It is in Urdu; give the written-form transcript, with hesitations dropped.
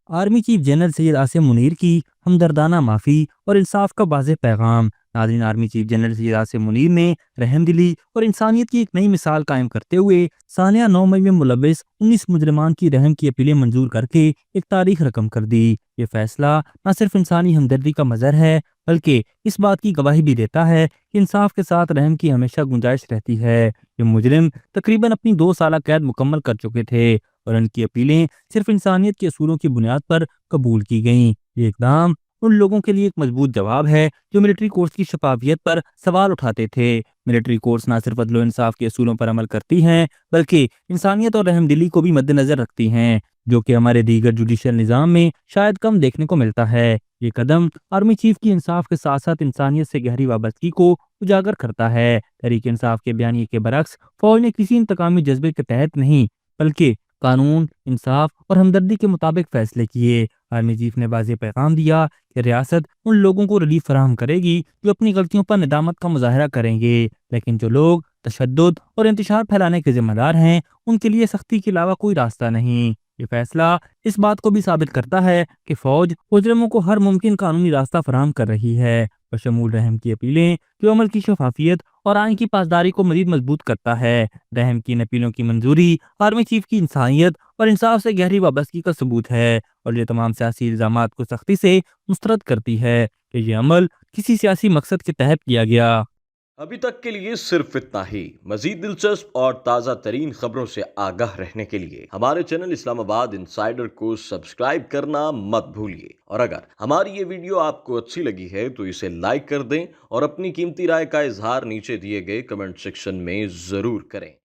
آرمی چیف جنرل سید آصم منیر کی ہمدردانہ معافی اور انصاف کا واضح پیغام۔ ناظرین، آرمی چیف جنرل سید آصم منیر نے رحم دلی اور انسانیت کی ایک نئی مثال قائم کرتے ہوئے سانحہ 9 مئی میں ملوث 19 مجرمان کی رحم کی اپیلیں منظور کر کے ایک تاریخ رقم کر دی۔ یہ فیصلہ نہ صرف انسانی ہمدردی کا مظہر ہے بلکہ اس بات کی گواہی بھی دیتا ہے کہ انصاف کے ساتھ رحم کی ہمیشہ گنجائش رہتی ہے۔ یہ مجرم تقریباً اپنی 2 سالہ قید مکمل کر چکے تھے اور ان کی اپیلیں صرف انسانیت کے اصولوں کی بنیاد پر قبول کی گئیں۔ یہ اقدام ان لوگوں کے لیے ایک مضبوط جواب ہے جو ملٹری کورٹس کی شفافیت پر سوال اٹھاتے تھے۔ ملٹری کورٹس نہ صرف عدل و انصاف کے اصولوں پر عمل کرتی ہیں بلکہ انسانیت اور رحم دلی کو بھی مد نظر رکھتی ہیں، جو کہ ہمارے دیگر جوڈیشل نظام میں شاید کم دیکھنے کو ملتا ہے۔ یہ قدم آرمی چیف کی انصاف کے ساتھ ساتھ انسانیت سے گہری وابستگی کو اجاگر کرتا ہے۔ تحریک انصاف کے بیانیے کے برعکس فوج نے کسی انتقامی جذبے کے تحت نہیں بلکہ قانون، انصاف اور ہمدردی کے مطابق فیصلے کیے۔ آرمی چیف نے واضح پیغام دیا کہ ریاست ان لوگوں کو ریلیف فراہم کرے گی جو اپنی غلطیوں پر ندامت کا مظاہرہ کریں گے، لیکن جو لوگ تشدد اور انتشار پھیلانے کے ذمہ دار ہیں ان کے لیے سختی کے علاوہ کوئی راستہ نہیں۔ یہ فیصلہ اس بات کو بھی ثابت کرتا ہے کہ فوج مجرموں کو ہر ممکن قانونی راستہ فراہم کر رہی ہے، بشمول رحم کی اپیلیں، جو عمل کی شفافیت اور آئین کی پاسداری کو مزید مضبوط کرتا ہے۔ رحم کی ان اپیلوں کی منظوری آرمی چیف کی انسانیت اور انصاف سے گہری وابستگی کا ثبوت ہے اور یہ تمام سیاسی الزامات کو سختی سے مسترد کرتی ہے کہ یہ عمل کسی سیاسی مقصد کے تحت کیا گیا۔ ابھی تک کے لیے صرف اتنا ہی۔ مزید دلچسپ اور تازہ ترین خبروں سے آگاہ رہنے کے لیے ہمارے چینل اسلام آباد انسائیڈر کو سبسکرائب کرنا مت بھولیے، اور اگر ہماری یہ ویڈیو آپ کو اچھی لگی ہے تو اسے لائک کر دیں اور اپنی قیمتی رائے کا اظہار نیچے دیے گئے کمنٹ سیکشن میں ضرور کریں۔